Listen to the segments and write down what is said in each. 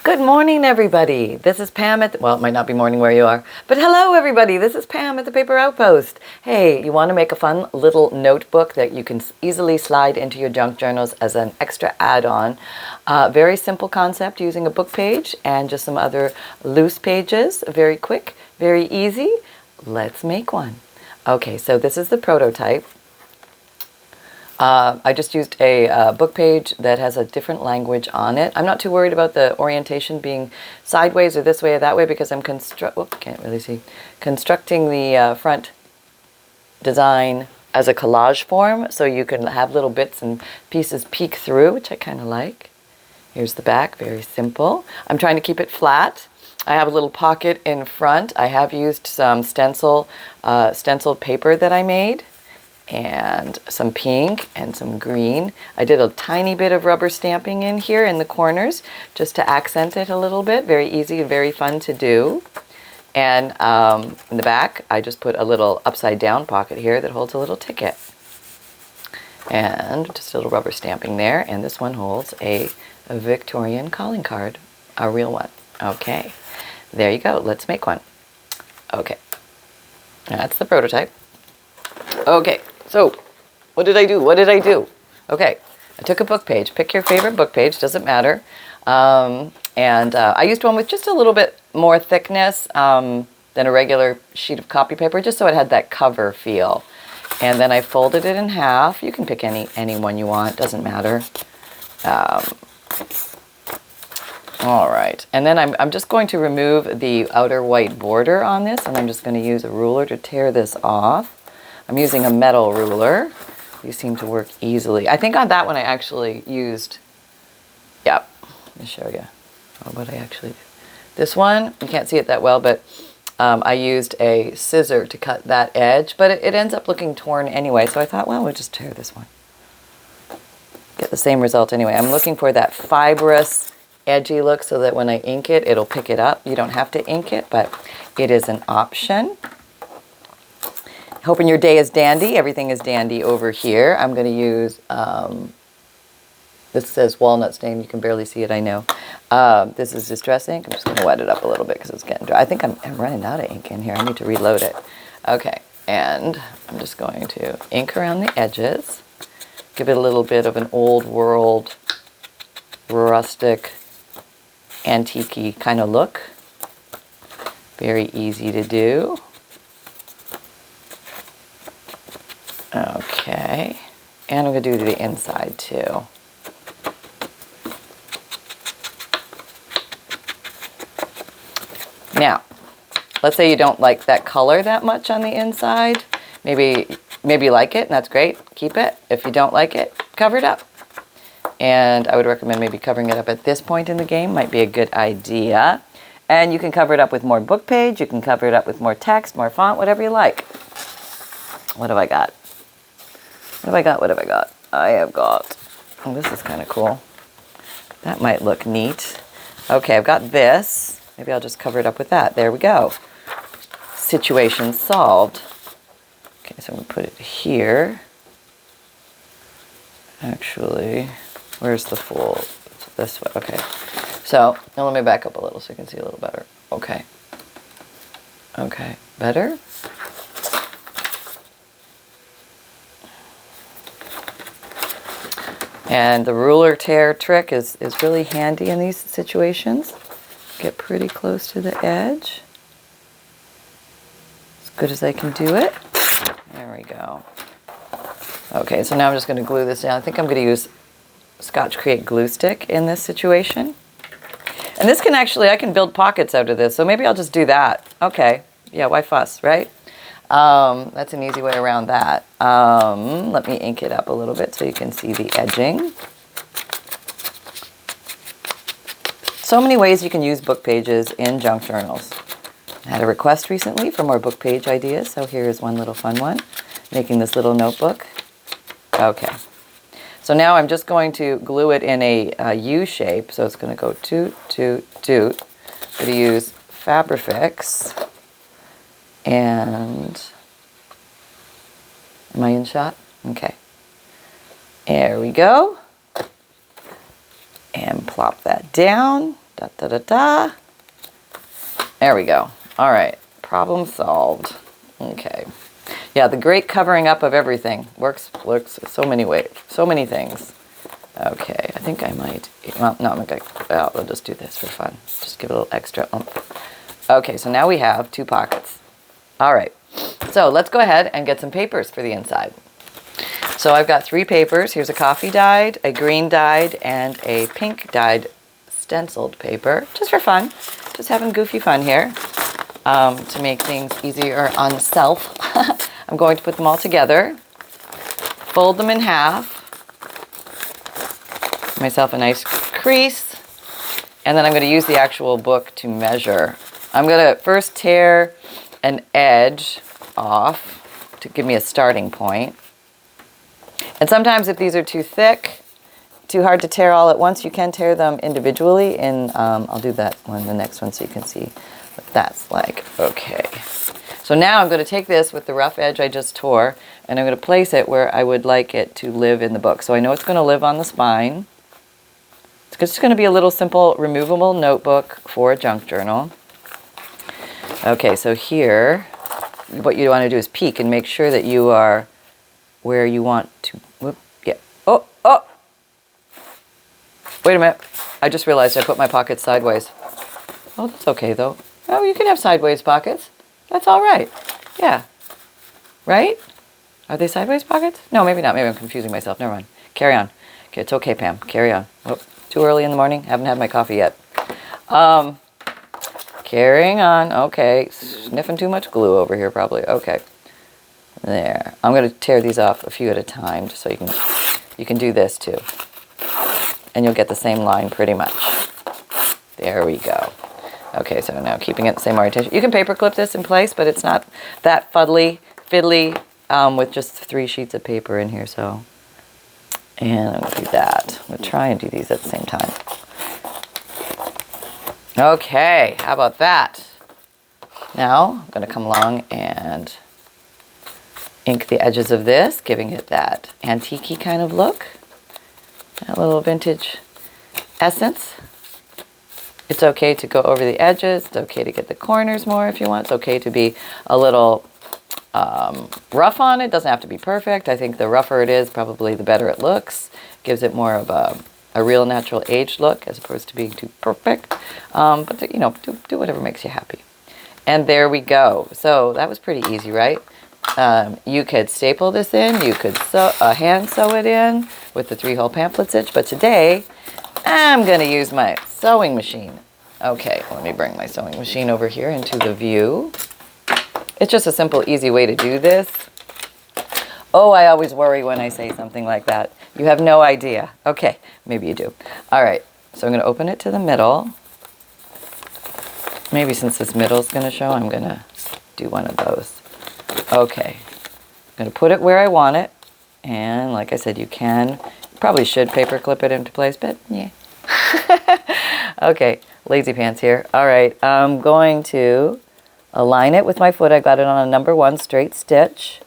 Good morning, everybody. This is Pam at, well, it might not be morning where you are, but hello, everybody. This is Pam at the Paper Outpost. Hey, you want to make a fun little notebook that you can easily slide into your junk journals as an extra add-on. Very simple concept using a book page and just some other loose pages. Very quick, very easy. Let's make one. Okay, so this is the prototype. I just used a book page that has a different language on it. I'm not too worried about the orientation being sideways or this way or that way because I'm can't really see. Constructing the front design as a collage form, so you can have little bits and pieces peek through, which I kind of like. Here's the back, very simple. I'm trying to keep it flat. I have a little pocket in front. I have used some stenciled paper that I made, and some pink and some green. I did a tiny bit of rubber stamping in here in the corners just to accent it a little bit. Very easy and very fun to do. And in the back, I just put a little upside down pocket here that holds a little ticket. And just a little rubber stamping there. And this one holds a Victorian calling card, a real one. Okay, there you go. Let's make one. Okay, that's the prototype. Okay. So, what did I do? Okay, I took a book page. Pick your favorite book page, doesn't matter. I used one with just a little bit more thickness than a regular sheet of copy paper, just so it had that cover feel. And then I folded it in half. You can pick any one you want, doesn't matter. All right, and then I'm just going to remove the outer white border on this, and I'm just going to use a ruler to tear this off. I'm using a metal ruler. These seem to work easily. I think on that one I actually used, yep, let me show you what I actually did. This one, you can't see it that well, but I used a scissor to cut that edge, but it ends up looking torn anyway, so I thought, well, we'll just tear this one. Get the same result anyway. I'm looking for that fibrous, edgy look so that when I ink it, it'll pick it up. You don't have to ink it, but it is an option. Hoping your day is dandy. Everything is dandy over here. I'm going to use, this says walnut stain. You can barely see it, I know. This is Distress ink. I'm just going to wet it up a little bit because it's getting dry. I think I'm running out of ink in here. I need to reload it. Okay, and I'm just going to ink around the edges. Give it a little bit of an old world, rustic, antique-y kind of look. Very easy to do. Okay, and I'm going to do the inside too. Now, let's say you don't like that color that much on the inside. Maybe you like it, and that's great. Keep it. If you don't like it, cover it up. And I would recommend maybe covering it up at this point in the game. Might be a good idea. And you can cover it up with more book page. You can cover it up with more text, more font, whatever you like. What have I got? What have I got? I have got, oh, this is kind of cool. That might look neat. Okay, I've got this. Maybe I'll just cover it up with that. There we go. Situation solved. Okay, so I'm going to put it here. Actually, where's the full? It's this way. Okay. So, now let me back up a little so you can see a little better. Okay. Okay, better? And the ruler tear trick is really handy in these situations. Get pretty close to the edge. As good as I can do it. There we go. Okay, so now I'm just going to glue this down. I think I'm going to use Scotch Create glue stick in this situation. And this can actually, I can build pockets out of this, so maybe I'll just do that. Okay, yeah, why fuss, right? That's an easy way around that. Let me ink it up a little bit so you can see the edging. So many ways you can use book pages in junk journals. I had a request recently for more book page ideas, so here's one little fun one. Making this little notebook. Okay. So now I'm just going to glue it in a U shape, so it's going to go toot, toot, toot. I'm going to use Fabrifix. And, am I in shot? Okay. There we go. And plop that down. Da, da, da, da. There we go. All right, problem solved. Okay. Yeah, the great covering up of everything works so many ways, so many things. Okay, I think I might, well, no, I'm going to, well, we'll just do this for fun. Just give it a little extra oomph. Okay, so now we have 2 pockets. All right, so let's go ahead and get some papers for the inside. So I've got 3 papers. Here's a coffee dyed, a green dyed, and a pink dyed stenciled paper, just for fun. Just having goofy fun here to make things easier on self. I'm going to put them all together, fold them in half, myself a nice crease, and then I'm going to use the actual book to measure. I'm going to first tear an edge off to give me a starting point. And sometimes if these are too thick, too hard to tear all at once, you can tear them individually, and I'll do that one, the next one, so you can see what that's like. Okay. So now I'm going to take this with the rough edge I just tore, and I'm going to place it where I would like it to live in the book. So I know it's going to live on the spine. It's just going to be a little simple removable notebook for a junk journal. Okay, so here, what you want to do is peek and make sure that you are where you want to. Whoop, yeah. Oh, oh! Wait a minute. I just realized I put my pockets sideways. Oh, that's okay, though. Oh, you can have sideways pockets. That's all right. Yeah. Right? Are they sideways pockets? No, maybe not. Maybe I'm confusing myself. Never mind. Carry on. Okay, it's okay, Pam. Carry on. Oh, too early in the morning. Haven't had my coffee yet. Carrying on. Okay. Sniffing too much glue over here, probably. Okay. There. I'm going to tear these off a few at a time, just so you can do this too. And you'll get the same line pretty much. There we go. Okay, so now keeping it the same orientation. You can paper clip this in place, but it's not that fiddly with just 3 sheets of paper in here, so. And I'm going to do that. I'm going to try and do these at the same time. Okay, how about that? Now, I'm going to come along and ink the edges of this, giving it that antique-y kind of look. A little vintage essence. It's okay to go over the edges. It's okay to get the corners more if you want. It's okay to be a little rough on it. Doesn't have to be perfect. I think the rougher it is, probably the better it looks. Gives it more of a real natural aged look as opposed to being too perfect. But you know, do whatever makes you happy. And there we go. So that was pretty easy, right? You could staple this in. You could hand sew it in with the 3-hole pamphlet stitch. But today, I'm going to use my sewing machine. Okay, let me bring my sewing machine over here into the view. It's just a simple, easy way to do this. Oh, I always worry when I say something like that. You have no idea. Okay, maybe you do. All right, so I'm going to open it to the middle. Maybe since this middle is going to show, I'm going to do one of those. Okay, I'm going to put it where I want it. And like I said, you probably should paper clip it into place, but yeah. Okay, lazy pants here. All right, I'm going to align it with my foot. I got it on a number 1 straight stitch.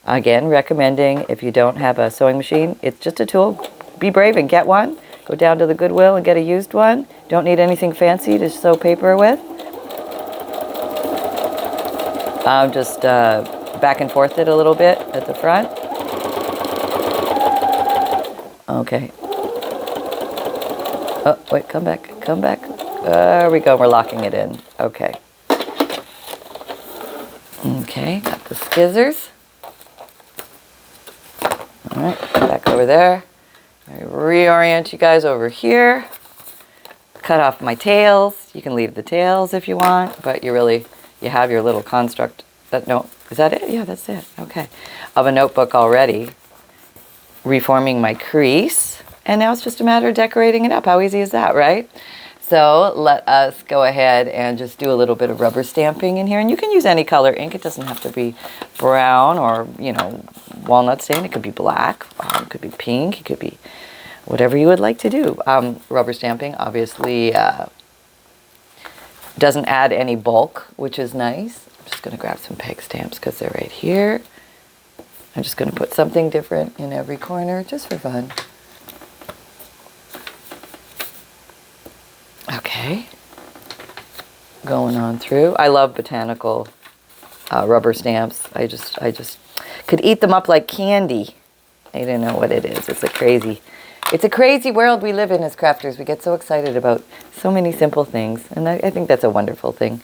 Again, recommending if you don't have a sewing machine, it's just a tool. Be brave and get one. Go down to the Goodwill and get a used one. Don't need anything fancy to sew paper with. Just back and forth it a little bit at the front. Okay. Oh, wait, come back. There we go, we're locking it in. Okay. Okay, got the scissors. All right, back over there. I reorient you guys over here. Cut off my tails. You can leave the tails if you want, but you have your little construct. Is that it? Yeah, that's it. Okay. Of a notebook already. Reforming my crease. And now it's just a matter of decorating it up. How easy is that, right? So let us go ahead and just do a little bit of rubber stamping in here. And you can use any color ink. It doesn't have to be brown or, walnut stain. It could be black. It could be pink. It could be whatever you would like to do. Rubber stamping obviously doesn't add any bulk, which is nice. I'm just going to grab some peg stamps because they're right here. I'm just going to put something different in every corner just for fun. Okay. Going on through. I love botanical rubber stamps. I just could eat them up like candy. I don't know what it is. It's a crazy world we live in as crafters. We get so excited about so many simple things, and I think that's a wonderful thing.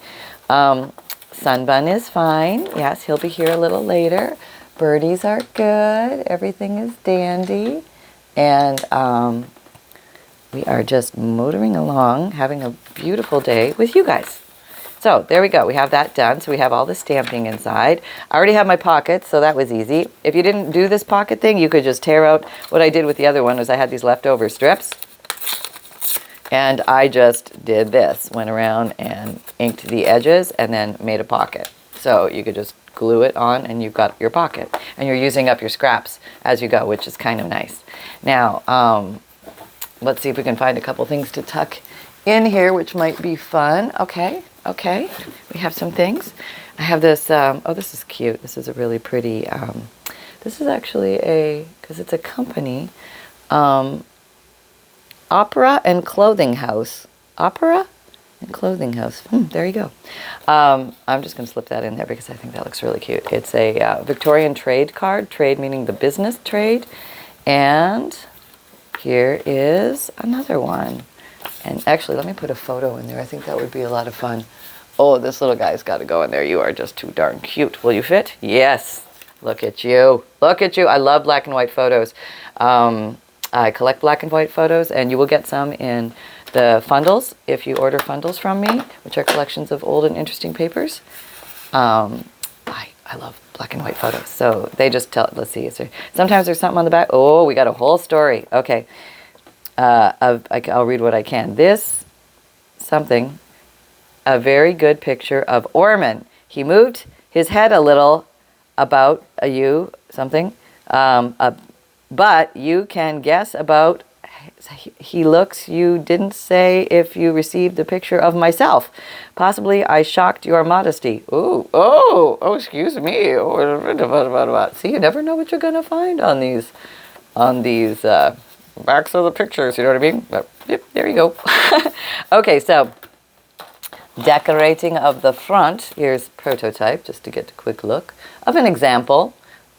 Sunbun is fine. Yes, he'll be here a little later. Birdies are good. Everything is dandy. And we are just motoring along, having a beautiful day with you guys. So there we go. We have that done. So we have all the stamping inside. I already have my pockets, so that was easy. If you didn't do this pocket thing, you could just tear out. What I did with the other one was I had these leftover strips. And I just did this. Went around and inked the edges and then made a pocket. So you could just glue it on and you've got your pocket. And you're using up your scraps as you go, which is kind of nice. Now, let's see if we can find a couple things to tuck in here, which might be fun. Okay. We have some things. I have this, oh, this is cute. This is a really pretty, this is actually because it's a company, Opera and Clothing House. Opera and Clothing House. There you go. I'm just going to slip that in there because I think that looks really cute. It's a Victorian trade card. Trade meaning the business trade. And here is another one. And actually, let me put a photo in there. I think that would be a lot of fun. Oh, this little guy's got to go in there. You are just too darn cute. Will you fit? Yes. Look at you. Look at you. I love black and white photos. I collect black and white photos, and you will get some in the FUNDLEs if you order FUNDLEs from me, which are collections of old and interesting papers. I love black and white photos. So they just tell, let's see. Sometimes there's something on the back. Oh, we got a whole story. Okay. I'll read what I can. This, something, a very good picture of Orman. He moved his head a little about something, but you can guess about he looks. You didn't say if you received a picture of myself. Possibly I shocked your modesty. Oh, excuse me. See, you never know what you're going to find on these backs of the pictures, you know what I mean? But, yep, there you go. Okay, so decorating of the front. Here's prototype, just to get a quick look of an example.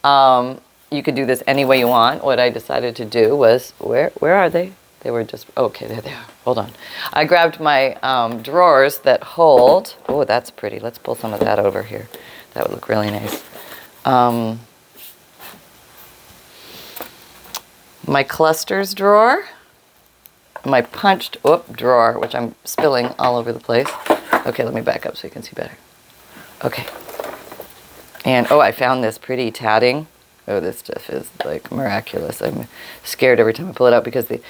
You could do this any way you want. What I decided to do was, where are they? They were just, okay, there they are. Hold on. I grabbed my drawers that hold, oh, that's pretty. Let's pull some of that over here. That would look really nice. My clusters drawer, my punched drawer, which I'm spilling all over the place. Okay, let me back up so you can see better. Okay. And, I found this pretty tatting. Oh, this stuff is like miraculous. I'm scared every time I pull it out because the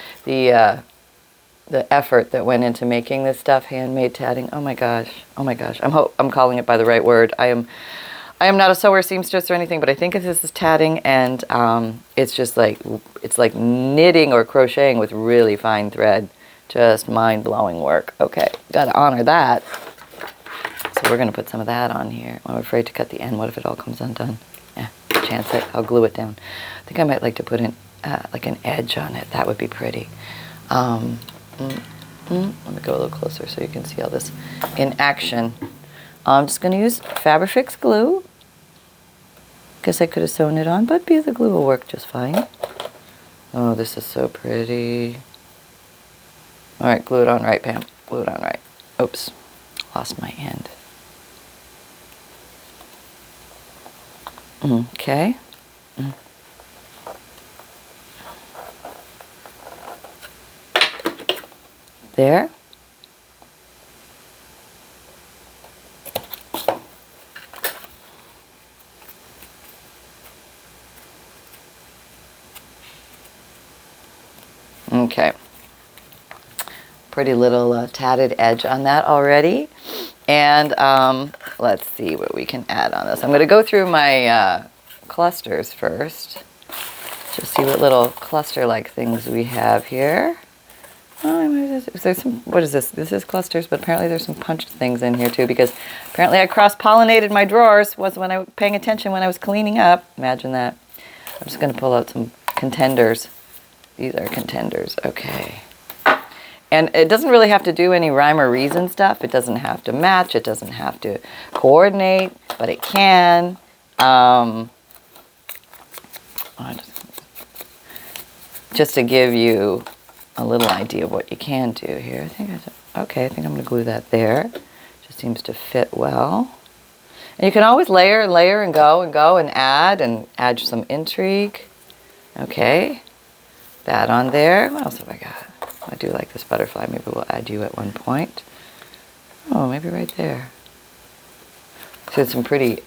effort that went into making this stuff, handmade tatting. Oh my gosh. I'm calling it by the right word. I am not a sewer, seamstress, or anything, but I think this is tatting, and it's just like, it's like knitting or crocheting with really fine thread. Just mind-blowing work. Okay, gotta honor that. So we're gonna put some of that on here. I'm afraid to cut the end. What if it all comes undone? Yeah, chance it. I'll glue it down. I think I might like to put in like an edge on it. That would be pretty. Let me go a little closer so you can see all this in action. I'm just gonna use Fabrifix glue. Guess I could have sewn it on, but the glue will work just fine. Oh, this is so pretty. All right, glue it on right, Pam. Glue it on right. Oops, lost my end. Okay. There. Okay. Pretty little tatted edge on that already. And let's see what we can add on this. I'm going to go through my clusters first. Just see what little cluster-like things we have here. There's some, what is this? This is clusters, but apparently there's some punched things in here too, because apparently I cross-pollinated my drawers. Was when I was paying attention when I was cleaning up. Imagine that. I'm just going to pull out some contenders. These are contenders. Okay. And it doesn't really have to do any rhyme or reason stuff. It doesn't have to match. It doesn't have to coordinate, but it can. Just to give you a little idea of what you can do here. Okay, I think I'm going to glue that there. Just seems to fit well. And you can always layer and layer and go and add some intrigue. Okay, that on there. What else have I got? I do like this butterfly. Maybe we'll add you at one point. Oh, maybe right there. So there's some pretty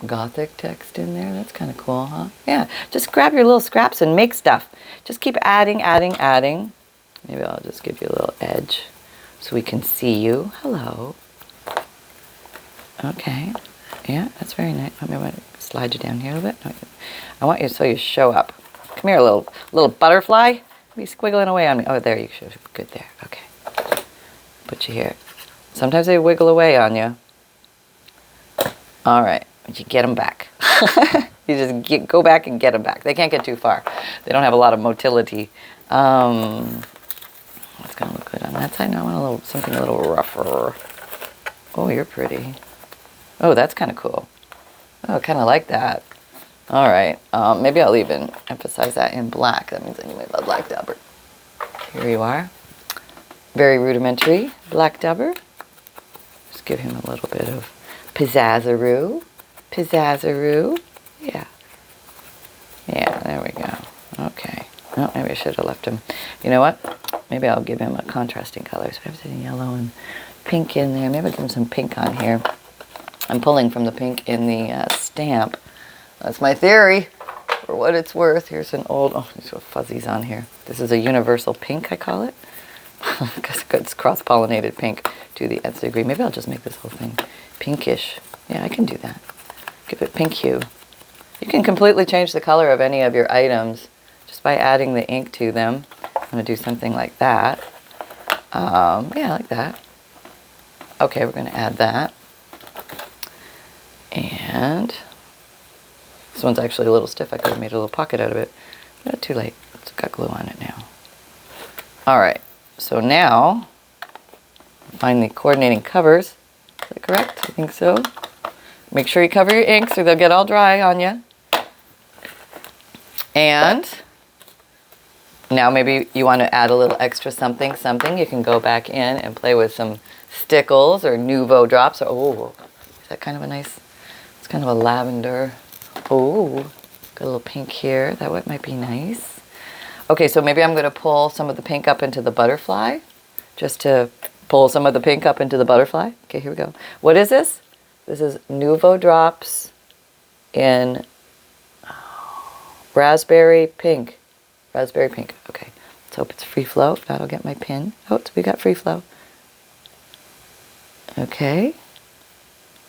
gothic text in there. That's kind of cool, huh? Yeah, just grab your little scraps and make stuff. Just keep adding, adding, adding. Maybe I'll just give you a little edge so we can see you. Hello. Okay. Yeah, that's very nice. Maybe I want to slide you down here a little bit. No, I want you so you show up. Come here, little butterfly. Be squiggling away on me. Oh, there you should. Good there. Okay. Put you here. Sometimes they wiggle away on you. All right. But you get them back. You just go back and get them back. They can't get too far. They don't have a lot of motility. It's going to look good on that side. Now I want something a little rougher. Oh, you're pretty. Oh, that's kind of cool. Oh, I kind of like that. All right. Maybe I'll even emphasize that in black. That means I need my black dabber. Here you are. Very rudimentary black dabber. Just give him a little bit of pizzazz-a-roo. Pizzazz-a-roo. Yeah. Yeah, there we go. Okay. Oh, maybe I should have left him. You know what? Maybe I'll give him a contrasting color. So I have some yellow and pink in there. Maybe I'll give him some pink on here. I'm pulling from the pink in the stamp. That's my theory, for what it's worth. Here's an old, oh, there's some fuzzies on here. This is a universal pink, I call it. Because it's cross-pollinated pink to the nth degree. Maybe I'll just make this whole thing pinkish. Yeah, I can do that. Give it pink hue. You can completely change the color of any of your items just by adding the ink to them. I'm going to do something like that. Yeah, like that. Okay, we're going to add that. And this one's actually a little stiff. I could have made a little pocket out of it. Not too late. It's got glue on it now. All right. So now, find the coordinating covers. Is that correct? I think so. Make sure you cover your inks or they'll get all dry on you. And now maybe you want to add a little extra something. You can go back in and play with some stickles or Nouveau drops. Or, oh, is that kind of a nice, it's kind of a lavender. Oh, got a little pink here. That one might be nice. Okay, so maybe I'm going to pull some of the pink up into the butterfly. Just to pull some of the pink up into the butterfly. Okay, here we go. What is this? This is Nouveau drops in raspberry pink. Raspberry pink. Okay, let's hope it's free flow. If not, I'll get my pin. Oh, we got free flow. Okay.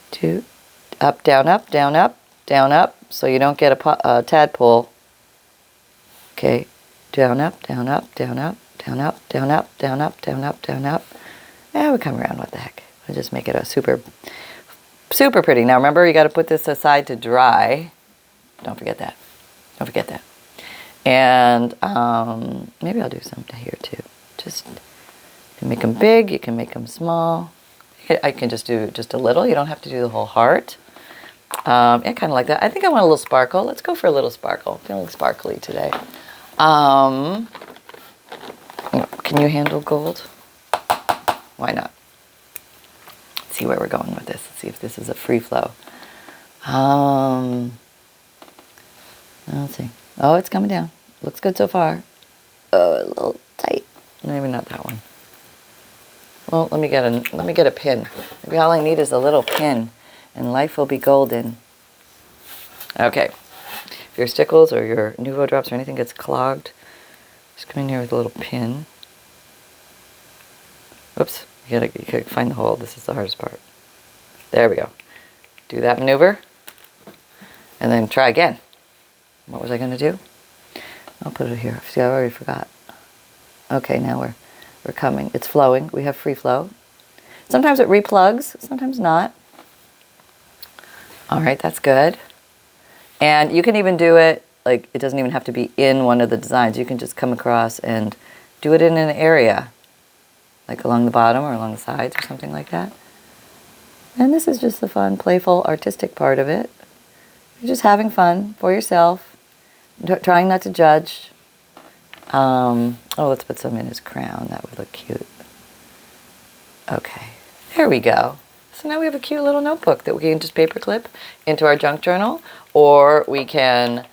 Two. Up, down, up, down, up, down, up. So you don't get a tadpole. Okay. Down, up, down, up, down, up, down, up, down, up, down, up, down, up, down, up. And we come around. What the heck? We'll just make it a super pretty. Now remember, you got to put this aside to dry. Don't forget that. Don't forget that. And maybe I'll do some here too. Just, you can make them big. You can make them small. I can just do just a little. You don't have to do the whole heart. Yeah, kind of like that. I think I want a little sparkle. Let's go for a little sparkle. Feeling sparkly today. Can you handle gold? Why not? Let's see where we're going with this. Let's see if this is a free flow. Let's see. Oh, it's coming down. Looks good so far. Oh, a little tight. Maybe not that one. Well, let me get a pin. Maybe all I need is a little pin, and life will be golden. Okay. If your stickles or your Nouveau drops or anything gets clogged, just come in here with a little pin. Oops, you gotta find the hole. This is the hardest part. There we go. Do that maneuver, and then try again. What was I gonna do? I'll put it here. See, I already forgot. Okay, now we're coming. It's flowing. We have free flow. Sometimes it replugs, sometimes not. All right, that's good. And you can even do it, like, it doesn't even have to be in one of the designs. You can just come across and do it in an area. like along the bottom or along the sides or something like that. And this is just the fun, playful, artistic part of it. You're just having fun for yourself, trying not to judge. Oh, let's put some in his crown. That would look cute. Okay, there we go. So now we have a cute little notebook that we can just paperclip into our junk journal, or we can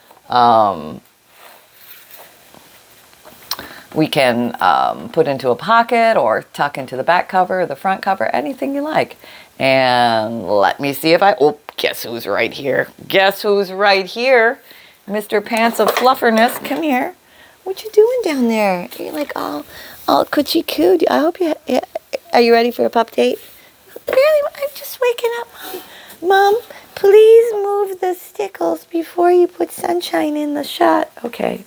put into a pocket or tuck into the back cover or the front cover, anything you like. And let me see if oh, guess who's right here? Guess who's right here? Mr. Pants of Flufferness, come here. What you doing down there? You're like all coochie coo. I hope are you ready for a pup date? Barely, I'm just waking up, Mom. Mom, please move the stickles before you put sunshine in the shot. Okay.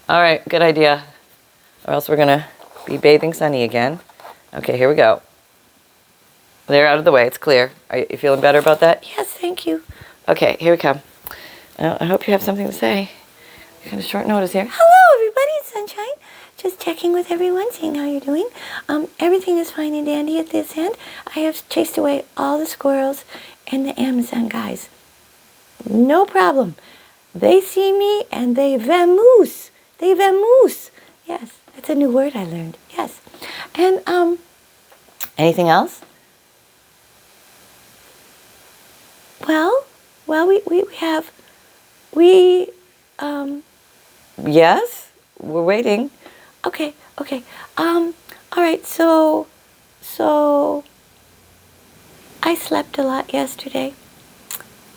All right, good idea. Or else we're going to be bathing Sunny again. Okay, here we go. They're out of the way. It's clear. Are you feeling better about that? Yes, thank you. Okay, here we come. I hope you have something to say. You're kind of short notice here. Hello, everybody. It's Sunshine. Just checking with everyone, seeing how you're doing. Everything is fine and dandy at this end. I have chased away all the squirrels and the Amazon guys. No problem. They see me and they vamoose. They vamoose. Yes, that's a new word I learned. Yes. And anything else? Well, yes, we're waiting. Okay. All right, so I slept a lot yesterday,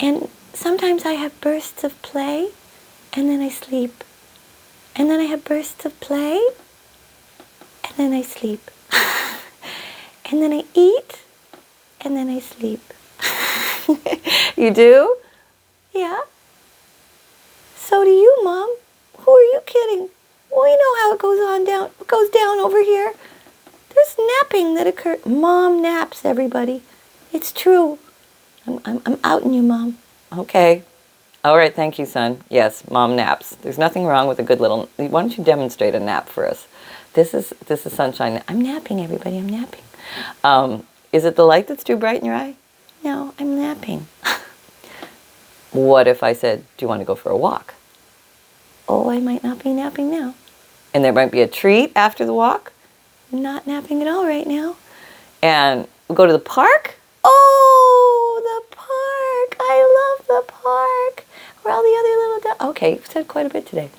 and sometimes I have bursts of play, and then I sleep. And then I have bursts of play, and then I sleep. And then I eat, and then I sleep. You do? Yeah. So do you, Mom. Who are you kidding? We know how it goes down over here. There's napping that occurs. Mom naps, everybody. It's true. I'm outing you, Mom. Okay. All right, thank you, son. Yes, Mom naps. There's nothing wrong with a good little... Why don't you demonstrate a nap for us? This is Sunshine. I'm napping, everybody. I'm napping. Is it the light that's too bright in your eye? No, I'm napping. What if I said, do you want to go for a walk? Oh, I might not be napping now. And there might be a treat after the walk? Not napping at all right now. And we'll go to the park? Oh, the park. I love the park. Where all the other little dogs... Okay, you've said quite a bit today.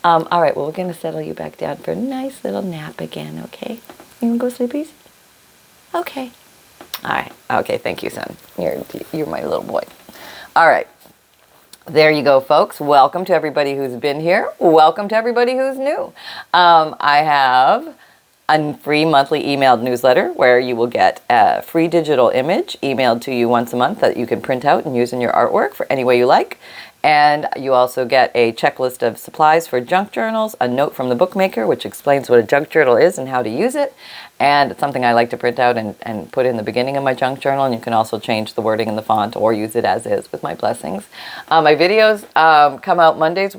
All right, well, we're going to settle you back down for a nice little nap again, okay? You want to go sleepies? Okay. All right. Okay, thank you, son. You're my little boy. All right. There you go, folks. Welcome to everybody who's been here. Welcome to everybody who's new. I have a free monthly emailed newsletter where you will get a free digital image emailed to you once a month that you can print out and use in your artwork for any way you like. And you also get a checklist of supplies for junk journals, a note from the bookmaker which explains what a junk journal is and how to use it. And it's something I like to print out and put in the beginning of my junk journal. And you can also change the wording in the font or use it as is with my blessings. My videos come out Mondays.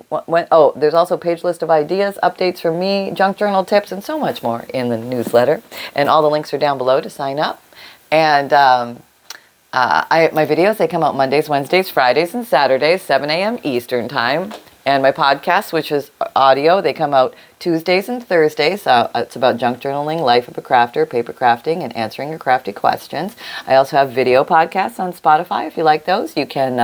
There's also a page list of ideas, updates from me, junk journal tips, and so much more in the newsletter. And all the links are down below to sign up. And my videos, they come out Mondays, Wednesdays, Fridays, and Saturdays, 7 a.m. Eastern Time. And my podcasts, which is audio, they come out Tuesdays and Thursdays. It's about junk journaling, life of a crafter, paper crafting, and answering your crafty questions. I also have video podcasts on Spotify. If you like those, you can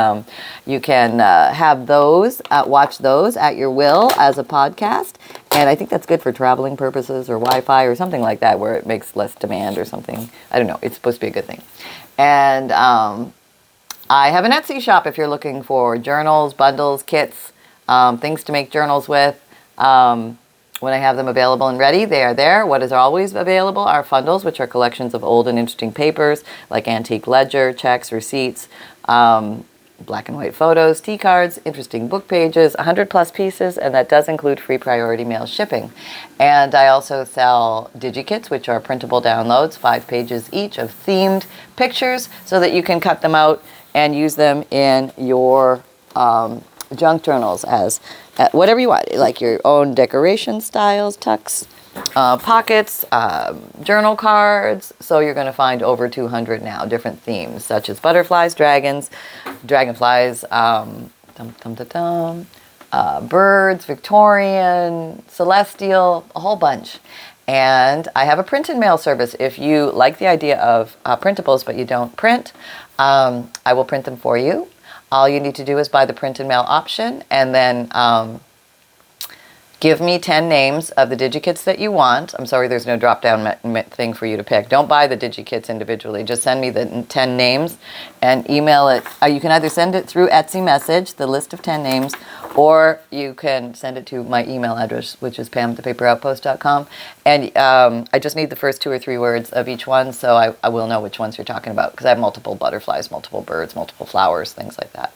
have those, watch those at your will as a podcast. And I think that's good for traveling purposes or Wi-Fi or something like that, where it makes less demand or something. I don't know. It's supposed to be a good thing. And I have an Etsy shop if you're looking for journals, bundles, kits, things to make journals with. When I have them available and ready, they are there. What is always available are FUNDLEs, which are collections of old and interesting papers like antique ledger, checks, receipts, black and white photos, T-cards, interesting book pages, 100+ pieces, and that does include free priority mail shipping. And I also sell Digikits, which are printable downloads, 5 pages each of themed pictures so that you can cut them out and use them in your junk journals as whatever you want, like your own decoration styles, tucks, pockets, journal cards. So you're going to find over 200 now, different themes such as butterflies, dragons, dragonflies, birds, Victorian, celestial, a whole bunch. And I have a print and mail service. If you like the idea of printables but you don't print, I will print them for you. All you need to do is buy the print and mail option, and then give me 10 names of the Digikits that you want. I'm sorry, there's no drop-down thing for you to pick. Don't buy the Digikits individually. Just send me the 10 names and email it. You can either send it through Etsy message, the list of 10 names, or you can send it to my email address, which is pam@thepaperaoutpost.com. And I just need the first 2 or 3 words of each one, so I will know which ones you're talking about, because I have multiple butterflies, multiple birds, multiple flowers, things like that.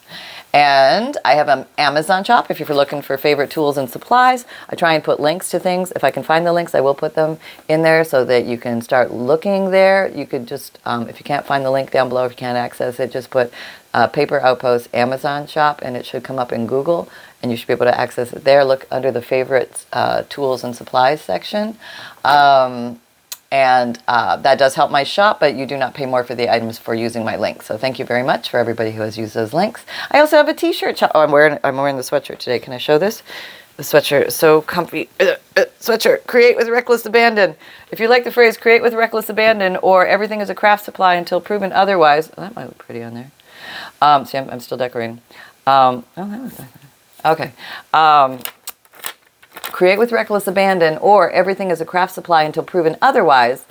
And I have an Amazon shop if you're looking for favorite tools and supplies. I try and put links to things. If I can find the links, I will put them in there so that you can start looking there. You could just, if you can't find the link down below, if you can't access it, just put Paper Outpost Amazon shop, and it should come up in Google, and you should be able to access it there. Look under the favorites, tools and supplies section. That does help my shop, but you do not pay more for the items for using my link. So thank you very much for everybody who has used those links. I also have a t-shirt shop. Oh, I'm wearing the sweatshirt today. Can I show this? The sweatshirt is so comfy. Sweatshirt, create with reckless abandon. If you like the phrase create with reckless abandon, or everything is a craft supply until proven otherwise. Oh, that might look pretty on there. See, I'm still decorating. Oh, that was okay. Create with reckless abandon, or everything is a craft supply until proven otherwise.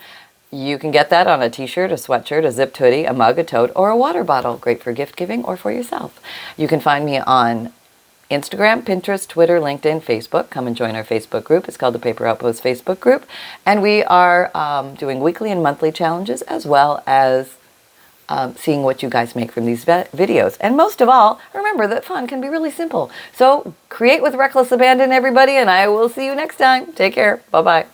You can get that on a t-shirt, a sweatshirt, a zipped hoodie, a mug, a tote, or a water bottle. Great for gift giving or for yourself. You can find me on Instagram, Pinterest, Twitter, LinkedIn, Facebook. Come and join our Facebook group. It's called the Paper Outpost Facebook group. And we are doing weekly and monthly challenges, as well as seeing what you guys make from these videos. And most of all, remember that fun can be really simple. So create with reckless abandon, everybody, and I will see you next time. Take care. Bye-bye.